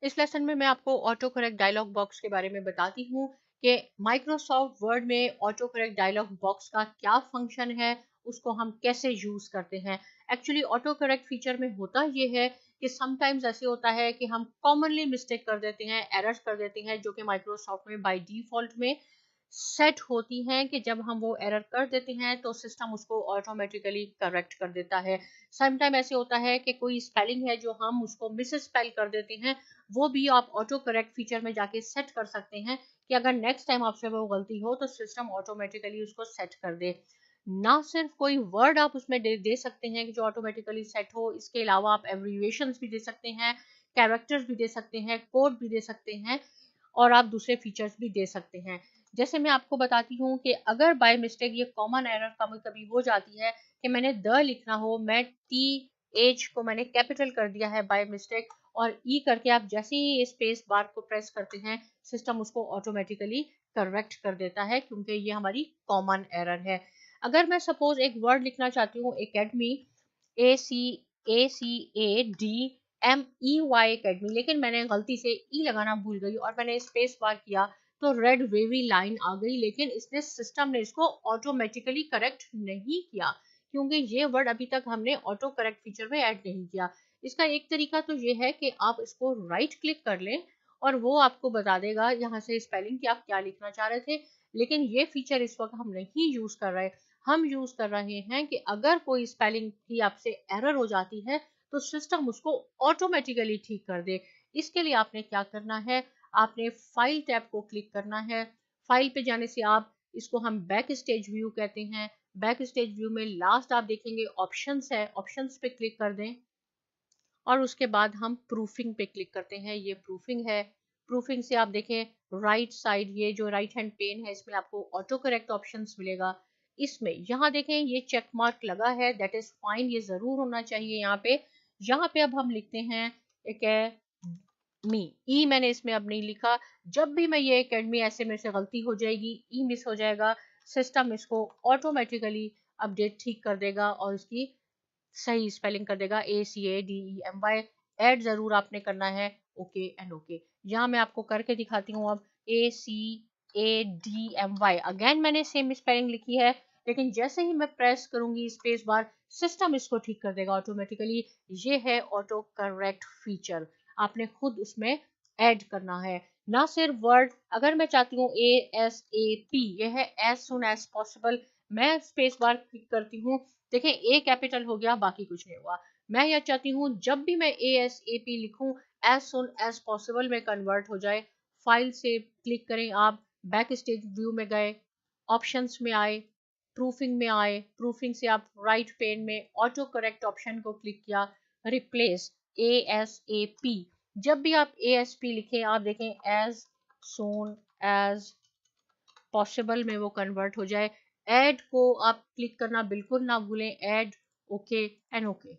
इस लेसन में मैं आपको ऑटो करेक्ट डायलॉग बॉक्स के बारे में बताती हूँ कि माइक्रोसॉफ्ट वर्ड में ऑटो करेक्ट डायलॉग बॉक्स का क्या फंक्शन है, उसको हम कैसे यूज करते हैं। एक्चुअली ऑटो करेक्ट फीचर में होता ये है कि समटाइम्स ऐसे होता है कि हम कॉमनली मिस्टेक कर देते हैं, एरर्स कर देते हैं, जो कि माइक्रोसॉफ्ट में बाय डिफॉल्ट में सेट होती हैं कि जब हम वो एरर कर देते हैं तो सिस्टम उसको ऑटोमेटिकली करेक्ट कर देता है। समटाइम ऐसे होता है कि कोई स्पेलिंग है जो हम उसको मिस स्पेल कर देते हैं, वो भी आप ऑटो करेक्ट फीचर में जाके सेट कर सकते हैं कि अगर नेक्स्ट टाइम आपसे वो गलती हो तो सिस्टम ऑटोमेटिकली उसको सेट कर दे। ना सिर्फ कोई वर्ड आप उसमें दे सकते हैं कि जो ऑटोमेटिकली सेट हो, इसके अलावा आप एब्रीविएशंस भी दे सकते हैं, कैरेक्टर्स भी दे सकते हैं, कोड भी दे सकते हैं, और आप दूसरे फीचर्स भी दे सकते हैं। जैसे मैं आपको बताती हूँ कि अगर बाय मिस्टेक ये कॉमन एरर कभी कभी हो जाती है कि मैंने द लिखना हो, मैं टी एच को मैंने कैपिटल कर दिया है बाय मिस्टेक, और ई करके आप जैसे ही स्पेस बार को प्रेस करते हैं सिस्टम उसको ऑटोमेटिकली करेक्ट कर देता है, क्योंकि ये हमारी कॉमन एरर है। अगर मैं सपोज एक वर्ड लिखना चाहती हूँ एकेडमी, ACADMEY एकेडमी, लेकिन मैंने गलती से ई लगाना भूल गई और मैंने स्पेस बार किया तो रेड वेवी लाइन आ गई, लेकिन इसने सिस्टम ने इसको ऑटोमेटिकली करेक्ट नहीं किया, क्योंकि ये वर्ड अभी तक हमने ऑटो करेक्ट फीचर में ऐड नहीं किया। इसका एक तरीका तो ये है कि आप इसको राइट क्लिक कर लें और वो आपको बता देगा यहाँ से स्पेलिंग कि आप क्या लिखना चाह रहे थे, लेकिन ये फीचर इस वक्त हम नहीं यूज कर रहे। हम यूज कर रहे हैं कि अगर कोई स्पेलिंग की आपसे एरर हो जाती है तो सिस्टम उसको ऑटोमेटिकली ठीक कर दे। इसके लिए आपने क्या करना है, आपने फाइल टैब को क्लिक करना है। फाइल पे जाने से आप, इसको हम बैक स्टेज व्यू कहते हैं, बैक स्टेज व्यू में लास्ट आप देखेंगे ऑप्शंस है, ऑप्शंस पे क्लिक कर दें और उसके बाद हम प्रूफिंग पे क्लिक करते हैं। ये प्रूफिंग है। प्रूफिंग से आप देखें राइट साइड, ये जो राइट हैंड पेन है इसमें आपको ऑटो करेक्ट ऑप्शंस मिलेगा। इसमें यहाँ देखें ये चेक मार्क लगा है, दैट इज फाइन, ये जरूर होना चाहिए यहाँ पे। यहाँ पे अब हम लिखते हैं एकेडमी, ई मैंने इसमें अब नहीं लिखा। जब भी मैं ये एकेडमी, ऐसे मेरे से गलती हो जाएगी, ई मिस हो जाएगा, सिस्टम इसको ऑटोमेटिकली अपडेट ठीक कर देगा और इसकी सही स्पेलिंग कर देगा, ACADEMY। ऐड जरूर आपने करना है, ओके एंड ओके। यहाँ मैं आपको करके दिखाती हूँ। अब ACADMY, अगेन मैंने सेम स्पेलिंग लिखी है, लेकिन जैसे ही मैं प्रेस करूंगी स्पेस बार सिस्टम इसको ठीक कर देगा ऑटोमेटिकली। ये है ऑटो करेक्ट फीचर, आपने खुद उसमें ऐड करना है। ना सिर्फ वर्ड, अगर मैं चाहती हूँ ASAP, यह है एज सुन एज पॉसिबल, मैं स्पेस बार क्लिक करती हूँ, देखें ए कैपिटल हो गया, बाकी कुछ नहीं हुआ। मैं यह चाहती हूँ जब भी मैं ASAP लिखूं एज सुन एज पॉसिबल में कन्वर्ट हो जाए। फाइल से क्लिक करें आप, बैक स्टेज व्यू में गए, ऑप्शंस में आए, प्रूफिंग में आए, प्रूफिंग से आप राइट पेन में ऑटो करेक्ट ऑप्शन को क्लिक किया, रिप्लेस ASAP। जब भी आप ASP लिखें आप देखें एज सोन एज पॉसिबल में वो कन्वर्ट हो जाए। ऐड को आप क्लिक करना बिल्कुल ना भूलें, ऐड, ओके एंड ओके।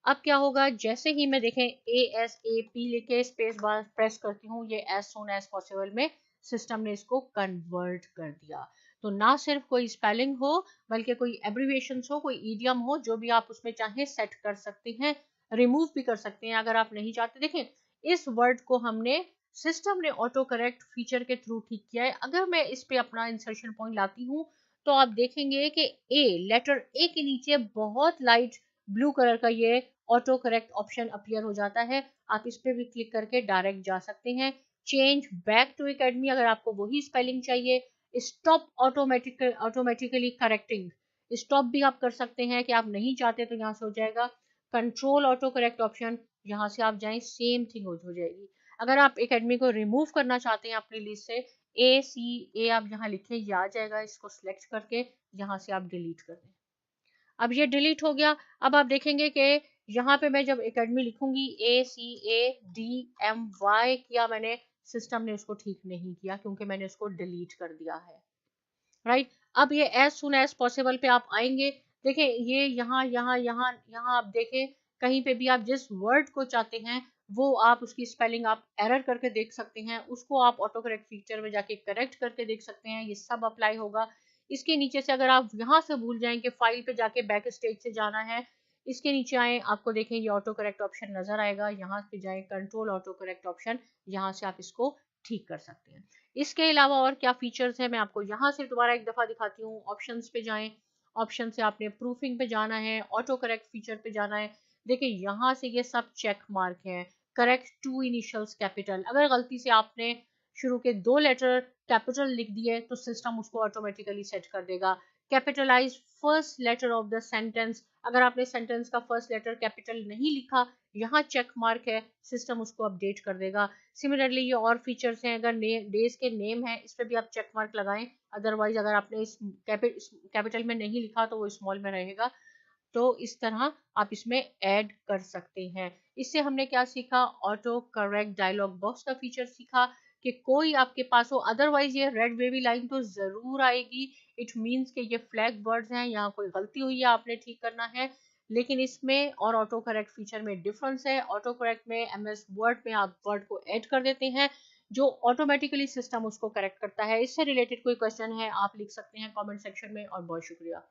अब क्या होगा, जैसे ही मैं देखें ASAP लिखे स्पेस बार प्रेस करती हूँ, ये एज सून एज पॉसिबल में सिस्टम ने इसको कन्वर्ट कर दिया। तो ना सिर्फ कोई स्पेलिंग हो, बल्कि कोई एब्रीविएशन हो, कोई ईडियम हो, जो भी आप उसमें चाहे सेट कर सकते हैं, रिमूव भी कर सकते हैं अगर आप नहीं चाहते। देखें इस वर्ड को हमने, सिस्टम ने ऑटो करेक्ट फीचर के थ्रू ठीक किया है। अगर मैं इस पे अपना इंसर्शन पॉइंट लाती हूँ तो आप देखेंगे कि लेटर ए के नीचे बहुत लाइट ब्लू कलर का ये ऑटो करेक्ट ऑप्शन अपीयर हो जाता है। आप इस पे भी क्लिक करके डायरेक्ट जा सकते हैं। चेंज बैक टू एकेडमी, अगर आपको वही स्पेलिंग चाहिए। स्टॉप ऑटोमेटिकली करेक्टिंग, स्टॉप भी आप कर सकते हैं कि आप नहीं चाहते तो यहाँ से हो जाएगा। कंट्रोल ऑटो करेक्ट ऑप्शन, यहाँ से आप जाएं सेम थिंग हो जाएगी। अगर आप एकेडमी को रिमूव करना चाहते हैं अपनी लिस्ट से, ACA आप यहाँ लिखें, ये आ जाएगा, इसको सिलेक्ट करके यहाँ से आप डिलीट कर दें। अब ये डिलीट हो गया। अब आप देखेंगे कि यहाँ पे मैं जब एकेडमी लिखूंगी ACADMY किया मैंने, सिस्टम ने उसको ठीक नहीं किया क्योंकि मैंने उसको डिलीट कर दिया है। राइट, अब ये एज सुन एज पॉसिबल पे आप आएंगे, देखें ये यहाँ यहाँ यहाँ यहाँ आप देखें, कहीं पे भी आप जिस वर्ड को चाहते हैं वो आप उसकी स्पेलिंग आप एरर करके देख सकते हैं, उसको आप ऑटो करेक्ट फीचर में जाके करेक्ट करके देख सकते हैं, ये सब अप्लाई होगा। इसके नीचे से अगर आप यहाँ से भूल जाएं कि फाइल पे जाके बैक स्टेज से जाना है, इसके नीचे आए, आपको देखें ये ऑटो करेक्ट ऑप्शन नजर आएगा, यहाँ पे जाएं कंट्रोल ऑटो करेक्ट ऑप्शन, यहाँ से आप इसको ठीक कर सकते हैं। इसके अलावा और क्या फीचर्स हैं मैं आपको यहाँ से दोबारा एक दफ़ा दिखाती हूँ। ऑप्शंस पे जाएं, ऑप्शन से आपने प्रूफिंग पे जाना है, ऑटो करेक्ट फीचर पे जाना है। देखिए यहाँ से ये सब चेक मार्क है। करेक्ट टू इनिशियल्स कैपिटल, अगर गलती से आपने शुरू के 2 लेटर कैपिटल लिख दिए तो सिस्टम उसको ऑटोमेटिकली सेट कर देगा। Capitalize first letter of the sentence, अगर आपने सेंटेंस का फर्स्ट लेटर कैपिटल नहीं लिखा, यहाँ चेक मार्क है, सिस्टम उसको अपडेट कर देगा। सिमिलरली ये और फीचर्स हैं, अगर डेज के नेम है इस पर भी आप चेक मार्क लगाएं, अदरवाइज अगर आपने इस कैपिटल में नहीं लिखा तो वो स्मॉल में रहेगा। तो इस तरह आप इसमें ऐड कर सकते हैं। इससे हमने क्या सीखा, ऑटो करेक्ट डायलॉग बॉक्स का फीचर सीखा कि कोई आपके पास हो, अदरवाइज ये रेड वेवी लाइन तो जरूर आएगी। इट मींस कि ये फ्लैग वर्ड्स हैं, यहाँ कोई गलती हुई है, आपने ठीक करना है। लेकिन इसमें और ऑटो करेक्ट फीचर में डिफरेंस है। ऑटो करेक्ट में एमएस वर्ड में आप वर्ड को ऐड कर देते हैं, जो ऑटोमेटिकली सिस्टम उसको करेक्ट करता है। इससे रिलेटेड कोई क्वेश्चन है आप लिख सकते हैं कमेंट सेक्शन में। और बहुत शुक्रिया।